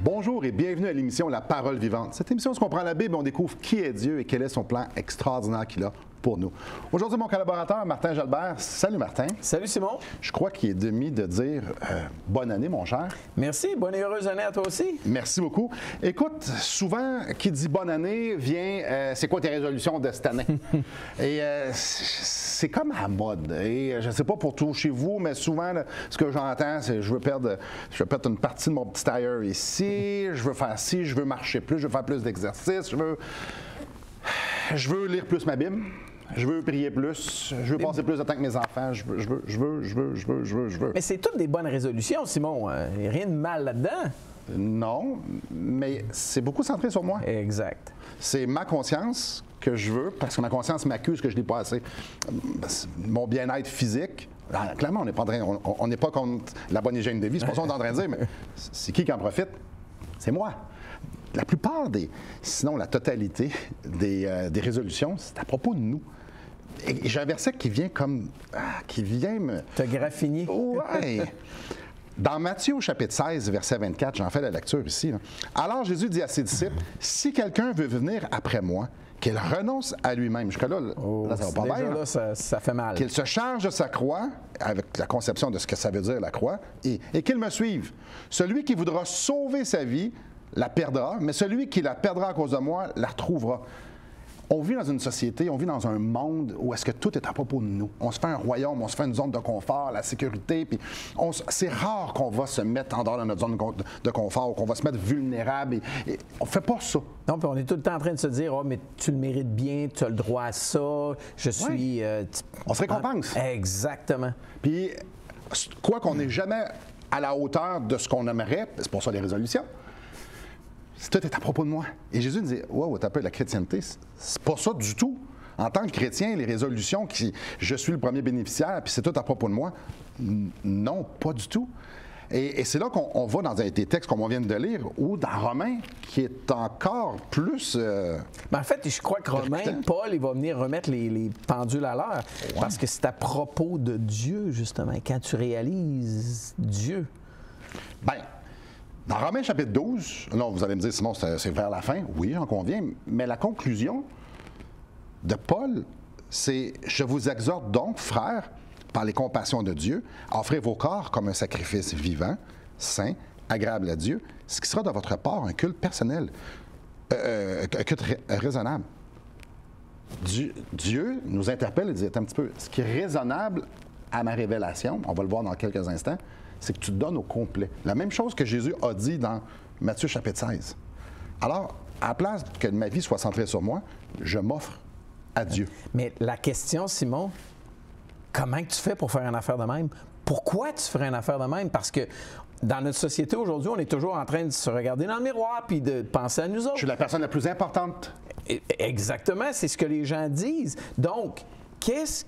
Bonjour et bienvenue à l'émission La Parole vivante. Cette émission, on se comprend la Bible, on découvre qui est Dieu et quel est son plan extraordinaire qu'il a pour nous. Aujourd'hui, mon collaborateur, Martin Jalbert. Salut Martin. Salut Simon. Je crois qu'il est demi de dire bonne année, mon cher. Merci, bonne et heureuse année à toi aussi. Merci beaucoup. Écoute, souvent, qui dit bonne année vient, c'est quoi tes résolutions de cette année? Et c'est comme à mode. Et je ne sais pas pour tout chez vous, mais souvent, là, ce que j'entends, c'est je veux perdre une partie de mon petit tailleur ici, je veux faire ci, je veux marcher plus, je veux faire plus d'exercices, je veux lire plus ma Bible. Je veux prier plus, je veux passer plus de temps avec mes enfants, je veux. Mais c'est toutes des bonnes résolutions, Simon. Il n'y a rien de mal là-dedans. Non, mais c'est beaucoup centré sur moi. Exact. C'est ma conscience que je veux, parce que ma conscience m'accuse que je n'ai pas assez. Mon bien-être physique, clairement, on n'est pas contre la bonne hygiène de vie, c'est pas ça qu'on est en train de dire, mais c'est qui en profite? C'est moi. La plupart sinon la totalité des résolutions, c'est à propos de nous. Et j'ai un verset qui vient me... T'as graffiné. Ouais. Dans Matthieu chapitre 16, verset 24, j'en fais la lecture ici. Là. Alors Jésus dit à ses disciples, si quelqu'un veut venir après moi, qu'il renonce à lui-même. Jusqu'à là, ça va pas déjà bien. Là, ça fait mal. Qu'il se charge de sa croix, avec la conception de ce que ça veut dire la croix, et qu'il me suive. Celui qui voudra sauver sa vie la perdra, mais celui qui la perdra à cause de moi la retrouvera. On vit dans une société, on vit dans un monde où est-ce que tout est à propos de nous. On se fait un royaume, on se fait une zone de confort, la sécurité, puis c'est rare qu'on va se mettre en dehors de notre zone de confort, ou qu'on va se mettre vulnérable. Et on fait pas ça. Non, puis on est tout le temps en train de se dire, oh, mais tu le mérites bien, tu as le droit à ça, je suis... On se récompense. Exactement. Puis, quoi qu'on n'est jamais à la hauteur de ce qu'on aimerait, c'est pour ça les résolutions. Tout est à propos de moi. Et Jésus nous dit, wow, t'as peur de la chrétienté, c'est pas ça du tout. En tant que chrétien, les résolutions, je suis le premier bénéficiaire, puis c'est tout à propos de moi, non, pas du tout. Et c'est là qu'on va dans des textes comme on vient de lire, ou dans Romains, qui est encore plus... Ben en fait, je crois que Romains, Paul, il va venir remettre les pendules à l'heure, parce que c'est à propos de Dieu, justement, quand tu réalises Dieu. Bien... Dans Romains chapitre 12, là, vous allez me dire, Simon, c'est vers la fin. Oui, j'en conviens. Mais la conclusion de Paul, c'est « Je vous exhorte donc, frères, par les compassions de Dieu, à offrir vos corps comme un sacrifice vivant, saint, agréable à Dieu, ce qui sera de votre part un culte personnel, un culte raisonnable. » Dieu nous interpelle et dit un petit peu, ce qui est raisonnable à ma révélation, on va le voir dans quelques instants, c'est que tu te donnes au complet. La même chose que Jésus a dit dans Matthieu chapitre 16. Alors, à la place que ma vie soit centrée sur moi, je m'offre à Dieu. Mais la question, Simon, comment tu fais pour faire une affaire de même? Pourquoi tu ferais une affaire de même? Parce que dans notre société aujourd'hui, on est toujours en train de se regarder dans le miroir puis de penser à nous autres. Je suis la personne la plus importante. Exactement, c'est ce que les gens disent. Donc, qu'est-ce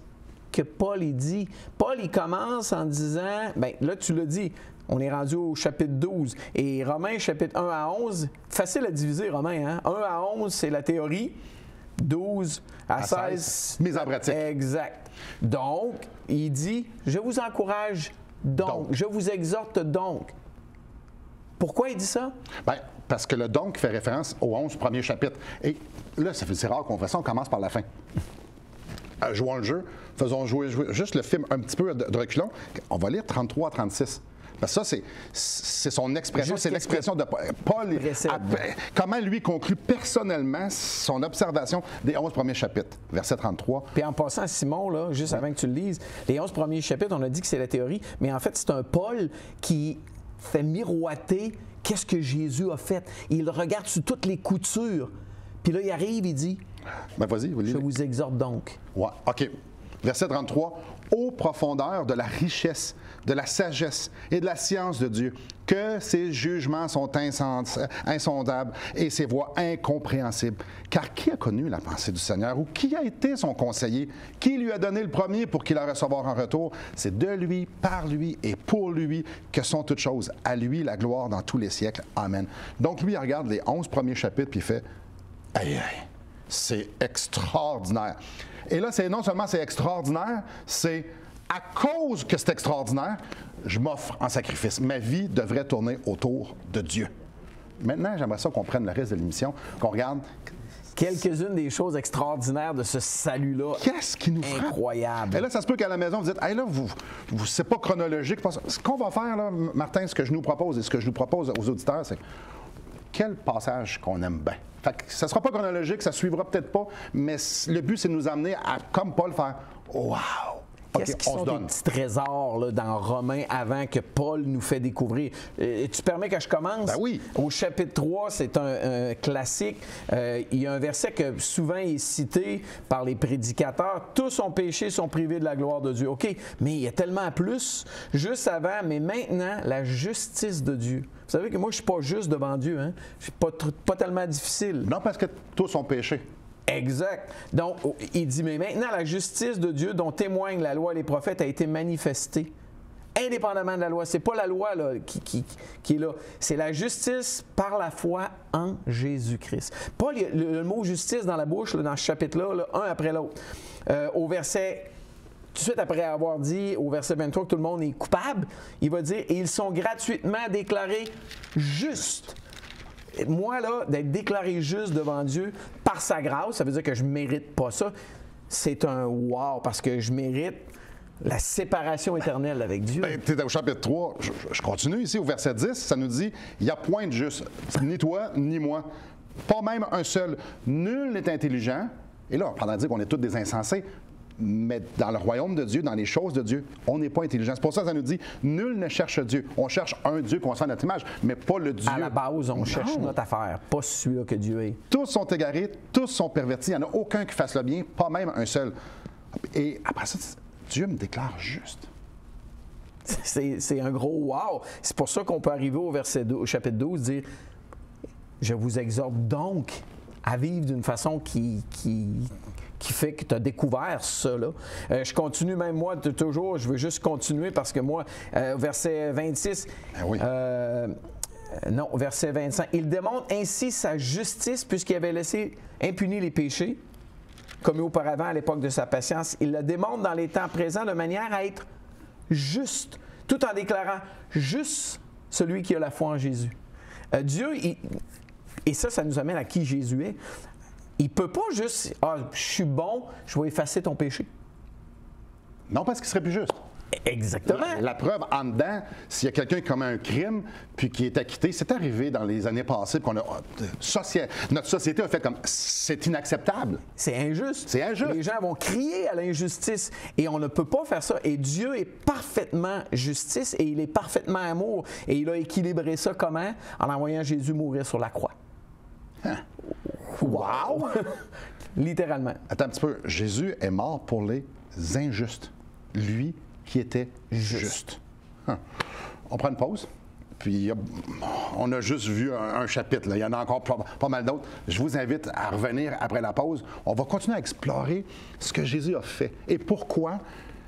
que Paul il dit? Paul, il commence en disant, bien là, tu l'as dit, on est rendu au chapitre 12. Et Romains, chapitre 1 à 11, facile à diviser, Romains, hein? 1 à 11, c'est la théorie. 12 à 16, mise en pratique. Exact. Donc, il dit, je vous encourage donc, je vous exhorte donc. Pourquoi il dit ça? Bien, parce que le donc fait référence aux 11 premiers chapitres. Et là, c'est rare qu'on fasse ça, on commence par la fin. Jouons le jeu, faisons jouer juste le film un petit peu de reculons. On va lire 33 à 36. Parce que ça, c'est son expression, c'est l'expression de Paul. Comment lui conclut personnellement son observation des 11 premiers chapitres, verset 33. Puis en passant, Simon, là, juste avant que tu le lises, les 11 premiers chapitres, on a dit que c'est la théorie, mais en fait, c'est un Paul qui fait miroiter qu'est-ce que Jésus a fait. Il regarde sur toutes les coutures. Puis là, il arrive, il dit, ben, vas-y, je vous exhorte donc. Ouais, OK. Verset 33. Ô profondeur de la richesse, de la sagesse et de la science de Dieu, que ses jugements sont insondables et ses voies incompréhensibles. Car qui a connu la pensée du Seigneur ou qui a été son conseiller? Qui lui a donné le premier pour qu'il la recevoir en retour? C'est de lui, par lui et pour lui que sont toutes choses. À lui la gloire dans tous les siècles. Amen. Donc lui, il regarde les 11 premiers chapitres puis il fait « Aïe, aïe, c'est extraordinaire. » Et là, non seulement c'est extraordinaire, c'est à cause que c'est extraordinaire, je m'offre en sacrifice. Ma vie devrait tourner autour de Dieu. Maintenant, j'aimerais ça qu'on prenne le reste de l'émission, qu'on regarde quelques-unes des choses extraordinaires de ce salut-là. Qu'est-ce qui nous frappe? Incroyable. Et là, ça se peut qu'à la maison, vous dites, hey, là, c'est pas chronologique. Ce qu'on va faire, là, Martin, ce que je nous propose et ce que je nous propose aux auditeurs, c'est quel passage qu'on aime bien. Fait que ça sera pas chronologique, ça suivra peut-être pas, mais le but, c'est de nous amener à, comme Paul, faire wow! Qu'est-ce qui sont des petits trésors là, dans Romains avant que Paul nous fait découvrir? Tu permets que je commence? Ben oui. Au chapitre 3, c'est un classique. Il y a un verset que souvent est cité par les prédicateurs. Tous ont péché, sont privés de la gloire de Dieu. OK, mais il y a tellement plus. Juste avant, mais maintenant, la justice de Dieu. Vous savez que moi, je ne suis pas juste devant Dieu. Hein? Je ne suis pas tellement difficile. Non, parce que tous ont péché. Exact. Donc, il dit, mais maintenant, la justice de Dieu dont témoignent la loi et les prophètes a été manifestée. Indépendamment de la loi. Ce n'est pas la loi là, qui est là. C'est la justice par la foi en Jésus-Christ. Paul, il y a le mot justice dans la bouche, là, dans ce chapitre-là, là, un après l'autre. Au verset... Tout de suite après avoir dit au verset 23 que tout le monde est coupable, il va dire « Et ils sont gratuitement déclarés justes ». Moi, là, d'être déclaré juste devant Dieu par sa grâce, ça veut dire que je ne mérite pas ça. C'est un wow, parce que je mérite la séparation éternelle avec Dieu. Ben, tu es au chapitre 3, je continue ici, au verset 10, ça nous dit « Il n'y a point de juste, ni toi, ni moi, pas même un seul. Nul n'est intelligent. » Et là, on prend à dire qu'on est tous des insensés. Mais dans le royaume de Dieu, dans les choses de Dieu, on n'est pas intelligent. C'est pour ça que ça nous dit, nul ne cherche Dieu. On cherche un Dieu qu'on soit à notre image, mais pas le Dieu. À la base, on cherche notre affaire, pas celui-là que Dieu est. Tous sont égarés, tous sont pervertis. Il n'y en a aucun qui fasse le bien, pas même un seul. Et après ça, Dieu me déclare juste. C'est un gros wow. C'est pour ça qu'on peut arriver au verset 12, au chapitre 12, dire, je vous exhorte donc à vivre d'une façon qui fait que tu as découvert ça. Là. Je continue même moi toujours, je veux juste continuer parce que moi, verset 26, oui. Non, verset 25, il démontre ainsi sa justice puisqu'il avait laissé impunis les péchés, commis auparavant à l'époque de sa patience. Il le démontre dans les temps présents de manière à être juste, tout en déclarant juste celui qui a la foi en Jésus. Dieu, et ça nous amène à qui Jésus est. Il ne peut pas juste « Ah, je suis bon, je vais effacer ton péché ». Non, parce qu'il serait plus juste. Exactement. La preuve, en dedans, s'il y a quelqu'un qui commet un crime puis qui est acquitté, c'est arrivé dans les années passées qu'on a... Notre société a fait comme « c'est inacceptable ». C'est injuste. C'est injuste. Les gens vont crier à l'injustice et on ne peut pas faire ça. Et Dieu est parfaitement justice et il est parfaitement amour. Et il a équilibré ça comment? En envoyant Jésus mourir sur la croix. Hein? Wow! Littéralement. Attends un petit peu. Jésus est mort pour les injustes. Lui qui était juste. On prend une pause. Puis on a juste vu un chapitre. Là. Il y en a encore pas mal d'autres. Je vous invite à revenir après la pause. On va continuer à explorer ce que Jésus a fait et pourquoi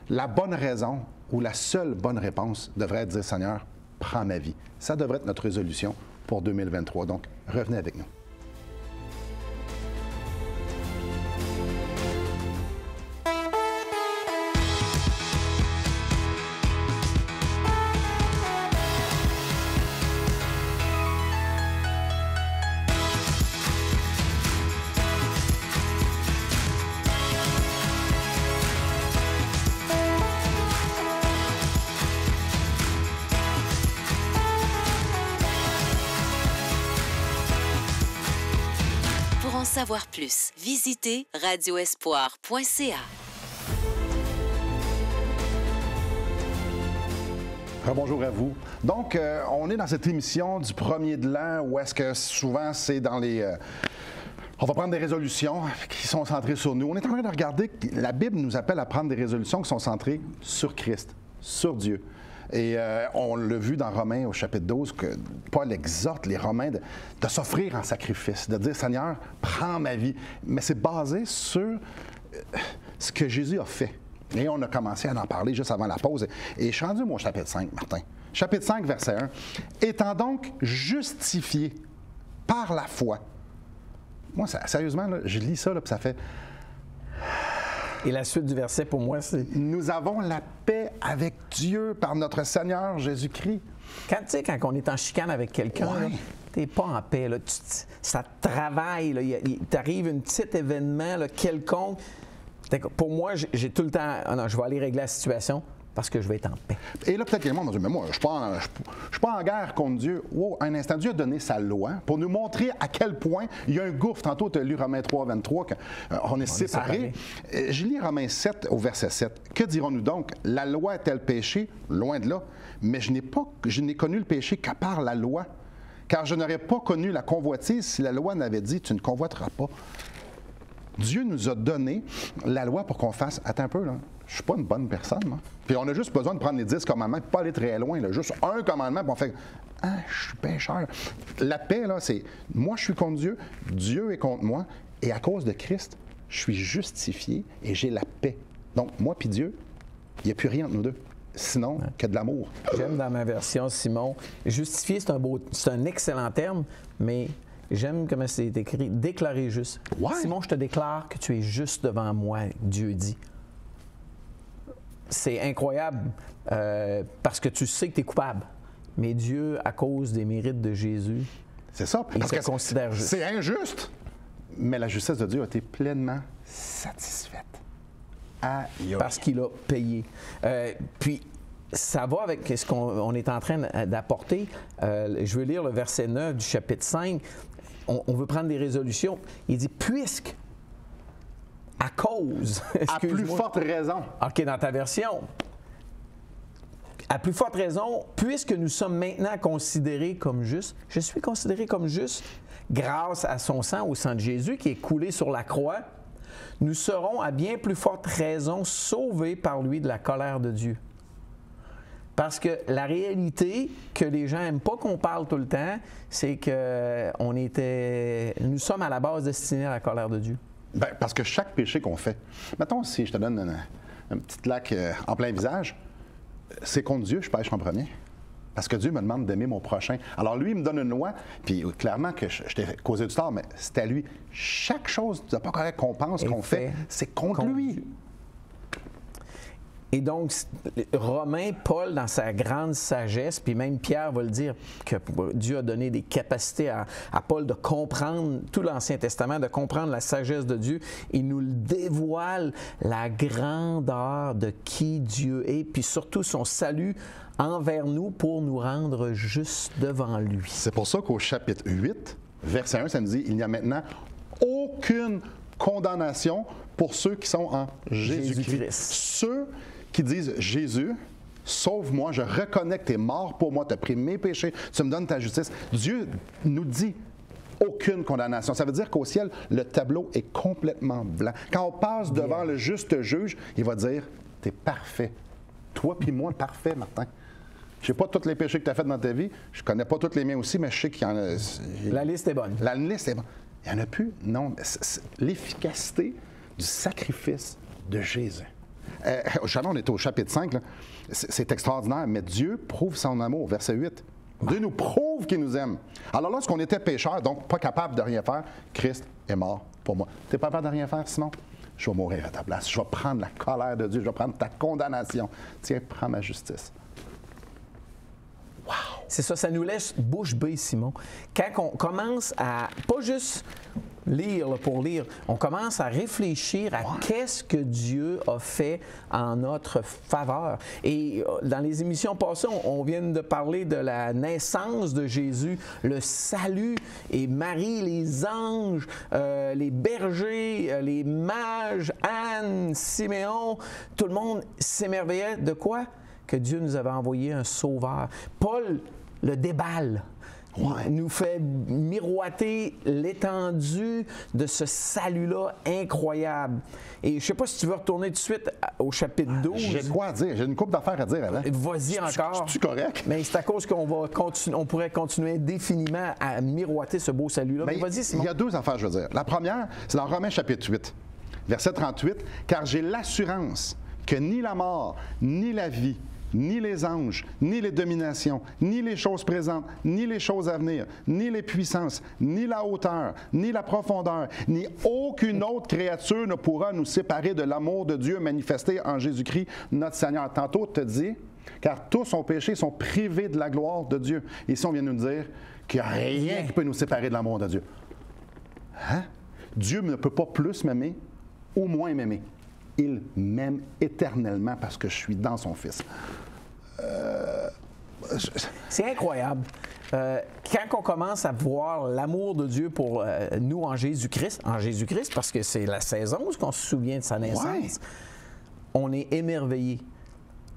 la bonne raison ou la seule bonne réponse devrait être de dire « Seigneur, prends ma vie ». Ça devrait être notre résolution pour 2023. Donc, revenez avec nous. Pour en savoir plus, visitez radioespoir.ca. Bonjour à vous. Donc, on est dans cette émission du premier de l'an où est-ce que souvent c'est dans les... on va prendre des résolutions qui sont centrées sur nous. On est en train de regarder, la Bible nous appelle à prendre des résolutions qui sont centrées sur Christ, sur Dieu. Et on l'a vu dans Romains au chapitre 12 que Paul exhorte les Romains de s'offrir en sacrifice, de dire « Seigneur, prends ma vie ». Mais c'est basé sur ce que Jésus a fait. Et on a commencé à en parler juste avant la pause. Et je suis rendu au chapitre 5, Martin. Chapitre 5, verset 1. « Étant donc justifié par la foi ». Moi, sérieusement, là, je lis ça, là, puis ça fait... Et la suite du verset, pour moi, c'est... Nous avons la paix avec Dieu par notre Seigneur Jésus-Christ. Quand on est en chicane avec quelqu'un, Ouais. t'es pas en paix. Là. Ça te travaille. Il t'arrive un petit événement là, quelconque. Pour moi, j'ai tout le temps... Ah non, je vais aller régler la situation parce que je vais être en paix. Et là, peut-être que les gens vont dire, mais moi, je ne suis pas en guerre contre Dieu. Wow, un instant, Dieu a donné sa loi pour nous montrer à quel point il y a un gouffre. Tantôt, tu as lu Romains 3, 23, qu'on est séparés. Je lis Romains 7 au verset 7. Que dirons-nous donc? La loi est-elle péché? Loin de là. Mais je n'ai connu le péché qu'à part la loi. Car je n'aurais pas connu la convoitise si la loi n'avait dit, tu ne convoiteras pas. Dieu nous a donné la loi pour qu'on fasse... Attends un peu, là. Je suis pas une bonne personne, moi. Puis on a juste besoin de prendre les 10 commandements et pas aller très loin. Là. Juste un commandement, puis on fait « Ah, je suis pécheur. » La paix, là, c'est « Moi, je suis contre Dieu. Dieu est contre moi. Et à cause de Christ, je suis justifié et j'ai la paix. » Donc, moi puis Dieu, il n'y a plus rien entre nous deux. Sinon, que de l'amour. J'aime dans ma version, Simon. Justifié, c'est un excellent terme, mais... J'aime comment c'est écrit, déclarer juste. Ouais. Simon, je te déclare que tu es juste devant moi, Dieu dit. C'est incroyable parce que tu sais que tu es coupable. Mais Dieu, à cause des mérites de Jésus, c'est ça. Il te considère juste. C'est injuste, mais la justice de Dieu a été pleinement satisfaite. Aïe. Parce qu'il a payé. Puis, ça va avec ce qu'on est en train d'apporter. Je veux lire le verset 9 du chapitre 5. On veut prendre des résolutions. Il dit, puisque, à cause... À plus forte raison. OK, dans ta version. À plus forte raison, puisque nous sommes maintenant considérés comme justes, je suis considéré comme juste grâce à son sang, au sang de Jésus qui est coulé sur la croix, nous serons à bien plus forte raison sauvés par lui de la colère de Dieu. Parce que la réalité que les gens n'aiment pas qu'on parle tout le temps, c'est que nous sommes à la base destinés à la colère de Dieu. Bien, parce que chaque péché qu'on fait, mettons si je te donne une petite claque en plein visage, c'est contre Dieu je pêche en premier. Parce que Dieu me demande d'aimer mon prochain. Alors lui, il me donne une loi, puis clairement que je t'ai causé du tort, mais c'est à lui. Chaque chose de pas correct qu'on pense, qu'on fait, c'est contre lui. Dieu. Et donc, Romain, Paul, dans sa grande sagesse, puis même Pierre va le dire, que Dieu a donné des capacités à Paul de comprendre tout l'Ancien Testament, de comprendre la sagesse de Dieu. Il nous dévoile la grandeur de qui Dieu est, puis surtout son salut envers nous pour nous rendre justes devant lui. C'est pour ça qu'au chapitre 8, verset 1, ça nous dit « Il n'y a maintenant aucune condamnation pour ceux qui sont en Jésus-Christ. » Ceux qui disent « Jésus, sauve-moi, je reconnais que tu es mort pour moi, tu as pris mes péchés, tu me donnes ta justice. » Dieu nous dit aucune condamnation. Ça veut dire qu'au ciel, le tableau est complètement blanc. Quand on passe devant le juste juge, il va dire « Tu es parfait. Toi puis moi, parfait, Martin. » Je ne sais pas tous les péchés que tu as faits dans ta vie, je ne connais pas tous les miens aussi, mais je sais qu'il y en a... La liste est bonne. La liste est bonne. Il n'y en a plus? Non. L'efficacité du sacrifice de Jésus. On est au chapitre 5, là. C'est extraordinaire, mais Dieu prouve son amour, verset 8. Dieu nous prouve qu'il nous aime. Alors lorsqu'on était pécheurs, donc pas capable de rien faire, Christ est mort pour moi. Tu n'es pas capable de rien faire, sinon je vais mourir à ta place. Je vais prendre la colère de Dieu, je vais prendre ta condamnation. Tiens, prends ma justice. Wow! C'est ça, ça nous laisse bouche bée, Simon. Quand on commence à, pas juste lire là, pour lire, on commence à réfléchir à qu'est-ce que Dieu a fait en notre faveur. Et dans les émissions passées, on vient de parler de la naissance de Jésus, le salut, et Marie, les anges, les bergers, les mages, Anne, Siméon, tout le monde s'émerveillait de quoi? Que Dieu nous avait envoyé un sauveur. Paul le déballe. Ouais. Nous fait miroiter l'étendue de ce salut-là incroyable. Et je ne sais pas si tu veux retourner tout de suite au chapitre 12. J'ai quoi à dire? J'ai une couple d'affaires à dire avant. Vas-y encore. Es-tu correct? Mais c'est à cause on pourrait continuer indéfiniment à miroiter ce beau salut-là. Mais vas-y, Simon. Il y a deux affaires, je veux dire. La première, c'est dans Romains chapitre 8, verset 38. « Car j'ai l'assurance que ni la mort, ni la vie, ni les anges, ni les dominations, ni les choses présentes, ni les choses à venir, ni les puissances, ni la hauteur, ni la profondeur, ni aucune autre créature ne pourra nous séparer de l'amour de Dieu manifesté en Jésus-Christ, notre Seigneur. » Tantôt, te dit, car tous ont péché, sont privés de la gloire de Dieu. Ici, on vient nous dire qu'il n'y a rien qui peut nous séparer de l'amour de Dieu. Hein? Dieu ne peut pas plus m'aimer ou moins m'aimer. Il m'aime éternellement parce que je suis dans son Fils. C'est incroyable. Quand on commence à voir l'amour de Dieu pour nous en Jésus-Christ, parce que c'est la saison où on se souvient de sa naissance, on est émerveillé.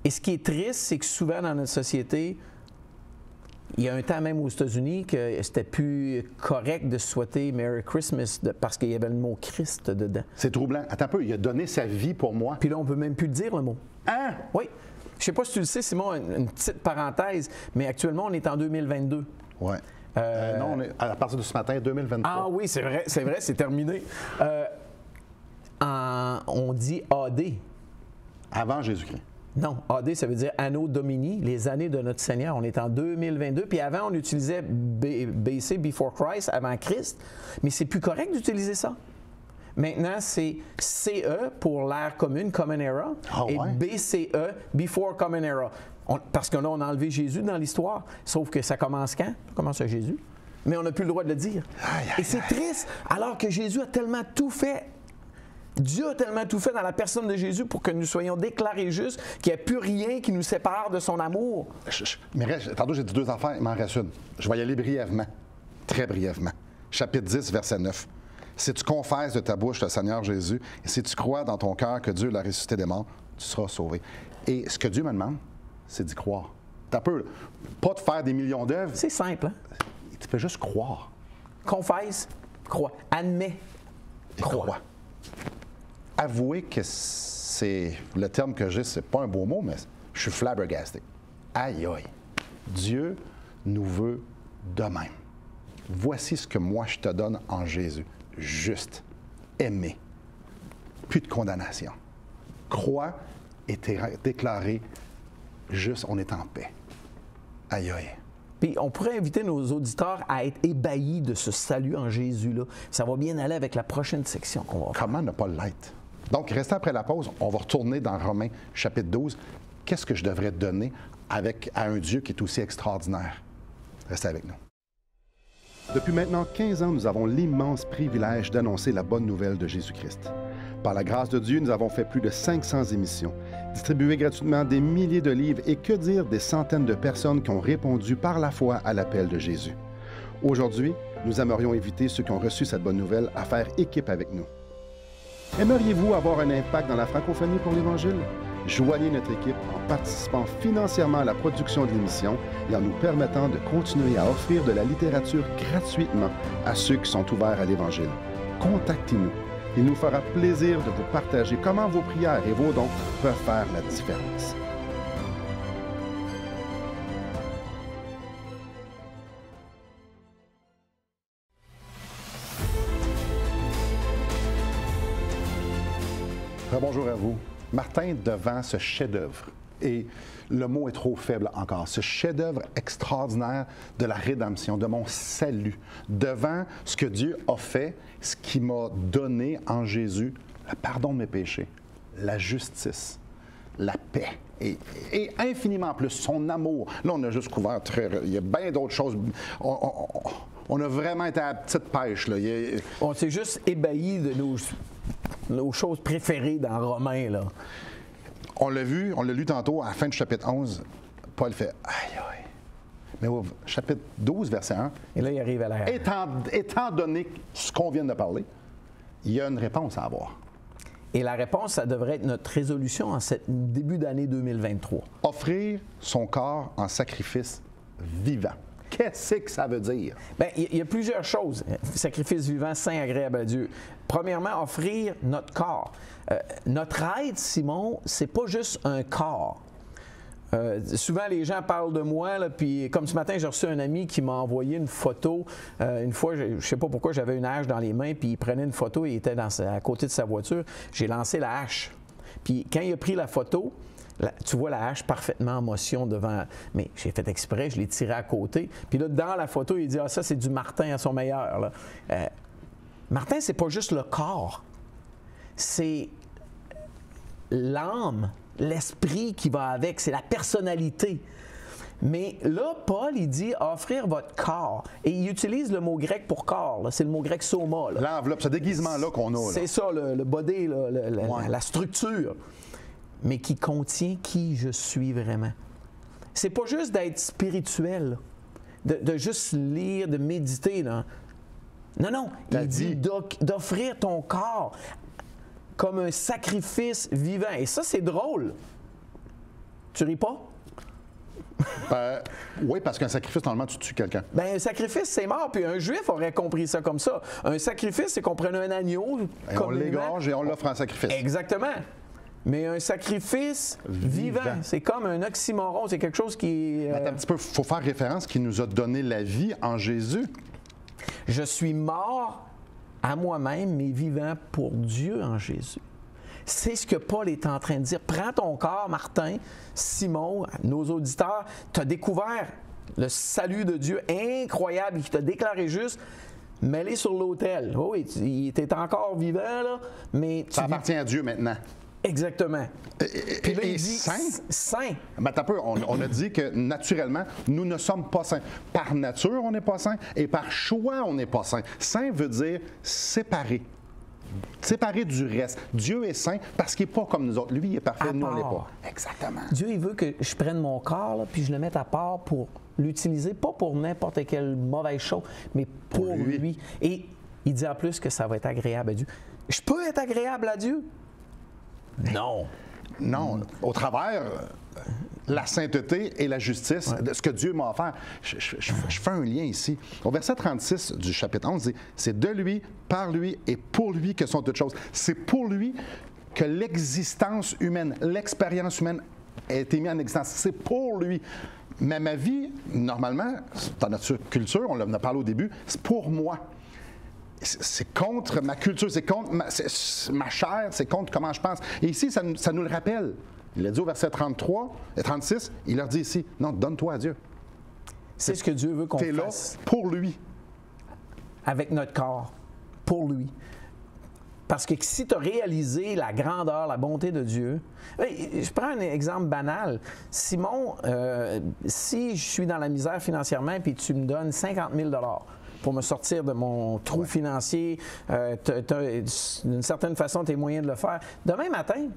Et ce qui est triste, c'est que souvent dans notre société, il y a un temps même aux États-Unis que c'était plus correct de souhaiter Merry Christmas parce qu'il y avait le mot Christ dedans. C'est troublant. Attends un peu, il a donné sa vie pour moi. Puis là, on ne peut même plus le dire, le mot. Hein? Oui. Je ne sais pas si tu le sais, Simon, une petite parenthèse, mais actuellement, on est en 2022. Oui. Non, on est à partir de ce matin, 2023. Ah oui, c'est vrai, c'est terminé. On dit AD. Avant Jésus-Christ. Non, AD, ça veut dire Anno Domini, les années de notre Seigneur. On est en 2022. Puis avant, on utilisait BC, Before Christ, avant Christ. Mais c'est plus correct d'utiliser ça. Maintenant, c'est CE pour l'ère commune, Common Era, et BCE, Before Common Era. Parce que là, on a enlevé Jésus dans l'histoire. Sauf que ça commence quand? Ça commence à Jésus. Mais on n'a plus le droit de le dire. Et c'est triste, alors que Jésus a tellement tout fait. Dieu a tellement tout fait dans la personne de Jésus pour que nous soyons déclarés justes, qu'il n'y ait plus rien qui nous sépare de son amour. Tantôt, j'ai dit deux affaires, il m'en reste une. Je vais y aller brièvement, très brièvement. Chapitre 10, verset 9. Si tu confesses de ta bouche le Seigneur Jésus, et si tu crois dans ton cœur que Dieu l'a ressuscité des morts, tu seras sauvé. Et ce que Dieu me demande, c'est d'y croire. T'as peur, pas de faire des millions d'œuvres. C'est simple, hein? Tu peux juste croire. Confesse, crois. Admets, crois. Avouer que c'est le terme que j'ai, c'est pas un beau mot, mais je suis flabbergasté. Aïe, aïe. Dieu nous veut de même. Voici ce que moi je te donne en Jésus. Juste, aimer, plus de condamnation. Crois et t'es déclaré juste, on est en paix. Aïe, aïe. Puis on pourrait inviter nos auditeurs à être ébahis de ce salut en Jésus-là. Ça va bien aller avec la prochaine section qu'on va faire. Comment ne pas l'être? Donc, restez après la pause. On va retourner dans Romains, chapitre 12. Qu'est-ce que je devrais donner à un Dieu qui est aussi extraordinaire? Restez avec nous. Depuis maintenant 15 ans, nous avons l'immense privilège d'annoncer la bonne nouvelle de Jésus-Christ. Par la grâce de Dieu, nous avons fait plus de 500 émissions, distribué gratuitement des milliers de livres et que dire des centaines de personnes qui ont répondu par la foi à l'appel de Jésus. Aujourd'hui, nous aimerions inviter ceux qui ont reçu cette bonne nouvelle à faire équipe avec nous. Aimeriez-vous avoir un impact dans la francophonie pour l'Évangile? Joignez notre équipe en participant financièrement à la production de l'émission et en nous permettant de continuer à offrir de la littérature gratuitement à ceux qui sont ouverts à l'Évangile. Contactez-nous. Il nous fera plaisir de vous partager comment vos prières et vos dons peuvent faire la différence. Bonjour à vous. Martin, devant ce chef-d'œuvre, et le mot est trop faible encore, ce chef-d'œuvre extraordinaire de la rédemption, de mon salut, devant ce que Dieu a fait, ce qu'il m'a donné en Jésus, le pardon de mes péchés, la justice, la paix et infiniment plus, son amour. Là, on a juste couvert il y a bien d'autres choses. On a vraiment été à la petite pêche. Là. On s'est juste ébahi de nos choses préférées dans Romains, là. On l'a vu, on l'a lu tantôt, à la fin du chapitre 11, Paul fait « Aïe, aïe ». Mais au chapitre 12, verset 1, et là, il arrive à la... Étant donné ce qu'on vient de parler, il y a une réponse à avoir. Et la réponse, ça devrait être notre résolution en ce début d'année 2023. Offrir son corps en sacrifice vivant. Qu'est-ce que ça veut dire? Bien, il y a plusieurs choses. Sacrifice vivant, saint, agréable à Dieu. Premièrement, offrir notre corps. Notre être, Simon, c'est pas juste un corps. Souvent, les gens parlent de moi, là, puis comme ce matin, j'ai reçu un ami qui m'a envoyé une photo. Une fois, je ne sais pas pourquoi, j'avais une hache dans les mains, puis il prenait une photo et il était à côté de sa voiture. J'ai lancé la hache. Puis quand il a pris la photo, tu vois la hache parfaitement en motion devant. Mais j'ai fait exprès, je l'ai tiré à côté. Puis là, dans la photo, il dit « Ah, ça, c'est du Martin à son meilleur. » là. Martin, c'est pas juste le corps. C'est l'âme, l'esprit qui va avec. C'est la personnalité. Mais là, Paul, il dit offrir votre corps. Et il utilise le mot grec pour corps. C'est le mot grec soma. Là. L'enveloppe, ce déguisement-là qu'on a. Là. C'est ça, le body, là, la structure. Mais qui contient qui je suis vraiment. C'est pas juste d'être spirituel, de juste lire, de méditer. Là. Non. Il dit d'offrir ton corps comme un sacrifice vivant. Et ça, c'est drôle. Tu ris pas? Oui, parce qu'un sacrifice, normalement, tu tues quelqu'un. Bien, un sacrifice, c'est mort. Puis un juif aurait compris ça comme ça. Un sacrifice, c'est qu'on prenait un agneau. Et on l'égorge et on l'offre en sacrifice. Exactement. Mais un sacrifice vivant, c'est comme un oxymoron. C'est quelque chose qui... Attends un petit peu, il faut faire référence qu'il nous a donné la vie en Jésus. Je suis mort à moi-même, mais vivant pour Dieu en Jésus. C'est ce que Paul est en train de dire. Prends ton corps, Martin, Simon, nos auditeurs, tu as découvert le salut de Dieu incroyable qui t'a déclaré juste, mets-les sur l'autel. Oui, il était encore vivant, là, mais... Ça appartient à Dieu maintenant. Exactement. Puis là, il dit saint. Ben, t'as peu, on a dit que naturellement, nous ne sommes pas saints. Par nature, on n'est pas saint, et par choix, on n'est pas saint. Saint veut dire séparé. Séparé du reste. Dieu est saint parce qu'il n'est pas comme nous autres. Lui, il est parfait, nous, on n'est pas. Exactement. Dieu, il veut que je prenne mon corps, là, puis je le mette à part pour l'utiliser, pas pour n'importe quelle mauvaise chose, mais pour lui. Et il dit en plus que ça va être agréable à Dieu. Je peux être agréable à Dieu? Non. Non. Au travers la sainteté et la justice de ce que Dieu m'a offert. Je fais un lien ici. Au verset 36 du chapitre 11, il dit « C'est de lui, par lui et pour lui que sont toutes choses. » C'est pour lui que l'existence humaine, l'expérience humaine a été mise en existence. C'est pour lui. Mais ma vie, normalement, dans notre culture, on en a parlé au début, c'est pour moi. C'est contre ma culture, c'est contre ma chair, c'est contre comment je pense. Et ici, ça nous le rappelle. Il a dit au verset 33 et 36, il leur dit ici, non, donne-toi à Dieu. C'est ce que Dieu veut qu'on fasse. T'es là pour lui. Avec notre corps, pour lui. Parce que si tu as réalisé la grandeur, la bonté de Dieu, je prends un exemple banal. Simon, si je suis dans la misère financièrement puis tu me donnes 50 000 pour me sortir de mon trou financier, d'une certaine façon, tu as moyen de le faire. Demain matin,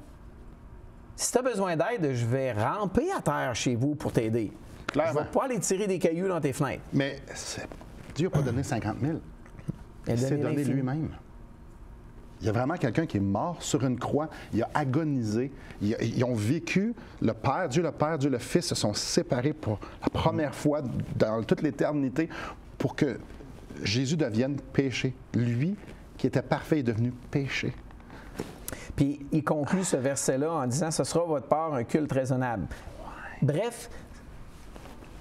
si tu as besoin d'aide, je vais ramper à terre chez vous pour t'aider. Clairement. Je ne vais pas aller tirer des cailloux dans tes fenêtres. Mais Dieu n'a pas donné 50 000. Il s'est donné lui-même. Il y a vraiment quelqu'un qui est mort sur une croix. Il a agonisé. Ils ont vécu. Le Père, Dieu le Fils se sont séparés pour la première fois dans toute l'éternité pour que Jésus devienne péché. Lui, qui était parfait, est devenu péché. Puis il conclut ce verset-là en disant « Ce sera votre part un culte raisonnable ». Bref,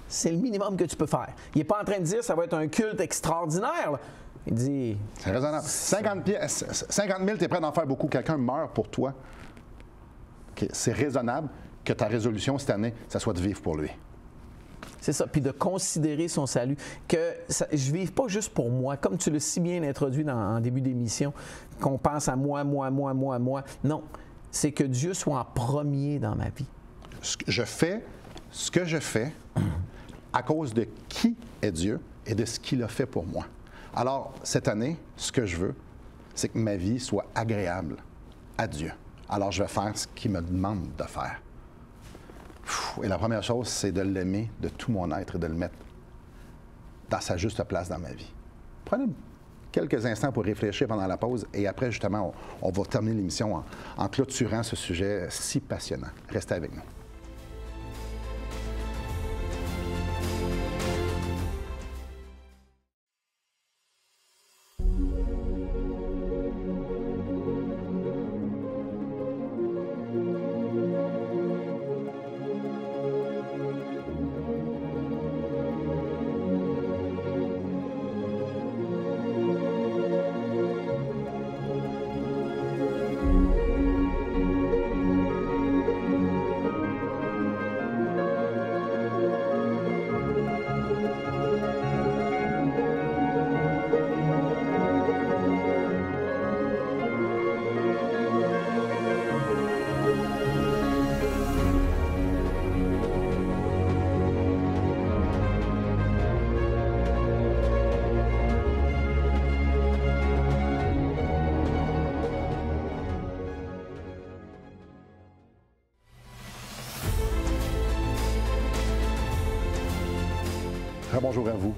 c'est le minimum que tu peux faire. Il n'est pas en train de dire que ça va être un culte extraordinaire. Là. Il dit... C'est raisonnable. 50 000, tu es prêt d'en faire beaucoup. Quelqu'un meurt pour toi. Okay. C'est raisonnable que ta résolution cette année, ça soit de vivre pour lui. C'est ça, puis de considérer son salut. Que je ne vive pas juste pour moi, comme tu l'as si bien introduit en début d'émission, qu'on pense à moi. Non, c'est que Dieu soit en premier dans ma vie. Je fais ce que je fais à cause de qui est Dieu et de ce qu'il a fait pour moi. Alors, cette année, ce que je veux, c'est que ma vie soit agréable à Dieu. Alors, je vais faire ce qu'il me demande de faire. Et la première chose, c'est de l'aimer de tout mon être et de le mettre dans sa juste place dans ma vie. Prenez quelques instants pour réfléchir pendant la pause et après, justement, on va terminer l'émission en clôturant ce sujet si passionnant. Restez avec nous. bonjour à vous.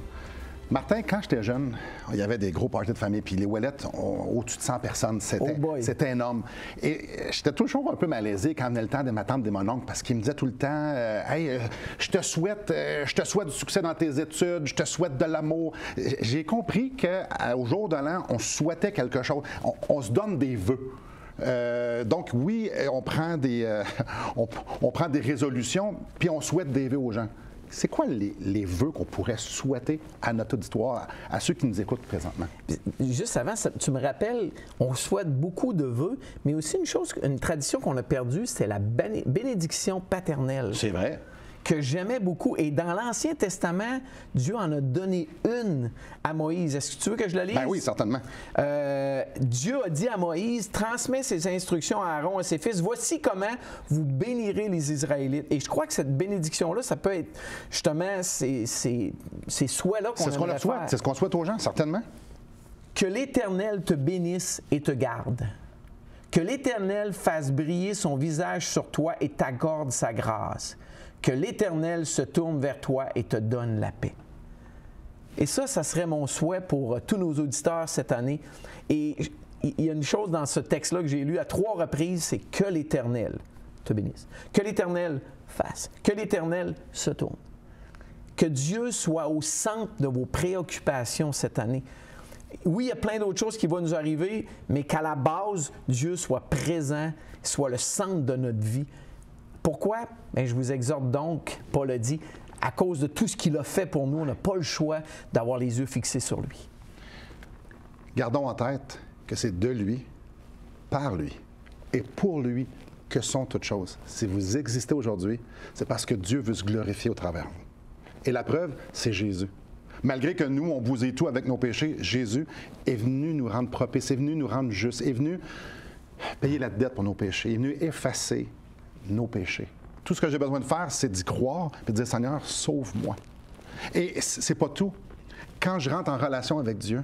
Martin, quand j'étais jeune, il y avait des gros parties de famille, puis les Ouellettes, au-dessus de 100 personnes, c'était énorme. Et j'étais toujours un peu malaisé quand venait le temps de ma tante et de mon oncle, parce qu'ils me disaient tout le temps Hey, je te souhaite du succès dans tes études, je te souhaite de l'amour. J'ai compris qu'au jour de l'an, on souhaitait quelque chose. On se donne des vœux. Donc oui, on prend des résolutions, puis on souhaite des vœux aux gens. C'est quoi les vœux qu'on pourrait souhaiter à notre auditoire, à ceux qui nous écoutent présentement? Juste avant, tu me rappelles, on souhaite beaucoup de vœux, mais aussi une tradition qu'on a perdue, c'était la bénédiction paternelle. C'est vrai. Que j'aimais beaucoup. Et dans l'Ancien Testament, Dieu en a donné une à Moïse. Est-ce que tu veux que je la lise? Ben oui, certainement. Dieu a dit à Moïse, transmets ses instructions à Aaron et ses fils. Voici comment vous bénirez les Israélites. Et je crois que cette bénédiction-là, ça peut être justement ces souhaits-là qu'on aimerait faire. C'est ce qu'on souhaite aux gens, certainement. Que l'Éternel te bénisse et te garde. Que l'Éternel fasse briller son visage sur toi et t'accorde sa grâce. Que l'Éternel se tourne vers toi et te donne la paix. Et ça serait mon souhait pour tous nos auditeurs cette année. Et il y a une chose dans ce texte-là que j'ai lu à 3 reprises, c'est que l'Éternel te bénisse. Que l'Éternel fasse. Que l'Éternel se tourne. Que Dieu soit au centre de vos préoccupations cette année. Oui, il y a plein d'autres choses qui vont nous arriver, mais qu'à la base, Dieu soit présent, soit le centre de notre vie. Pourquoi? Bien, je vous exhorte donc, Paul a dit, à cause de tout ce qu'il a fait pour nous, on n'a pas le choix d'avoir les yeux fixés sur lui. Gardons en tête que c'est de lui, par lui et pour lui que sont toutes choses. Si vous existez aujourd'hui, c'est parce que Dieu veut se glorifier au travers de vous. Et la preuve, c'est Jésus. Malgré que nous, on bousille tout avec nos péchés, Jésus est venu nous rendre propices, est venu nous rendre justes, est venu payer la dette pour nos péchés, est venu effacer nos péchés. Tout ce que j'ai besoin de faire, c'est d'y croire et de dire, Seigneur, sauve-moi. Et c'est pas tout. Quand je rentre en relation avec Dieu,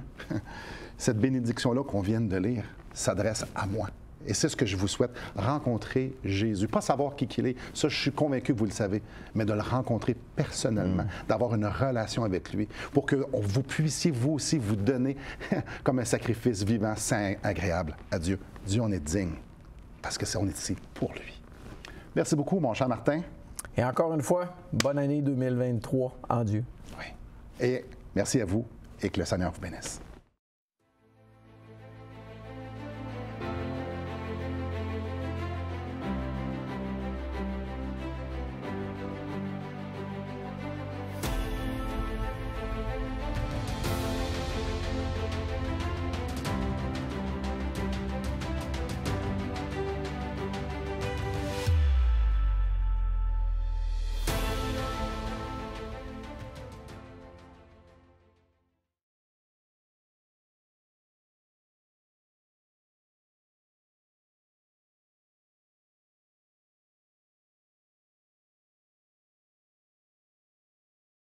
cette bénédiction-là qu'on vient de lire s'adresse à moi. Et c'est ce que je vous souhaite, rencontrer Jésus. Pas savoir qui il est, ça je suis convaincu que vous le savez, mais de le rencontrer personnellement, d'avoir une relation avec lui, pour que vous puissiez vous aussi vous donner comme un sacrifice vivant, saint, agréable à Dieu. Dieu en est digne, parce qu'on est ici pour lui. Merci beaucoup, mon cher Martin. Et encore une fois, bonne année 2023 en Dieu. Oui. Et merci à vous et que le Seigneur vous bénisse.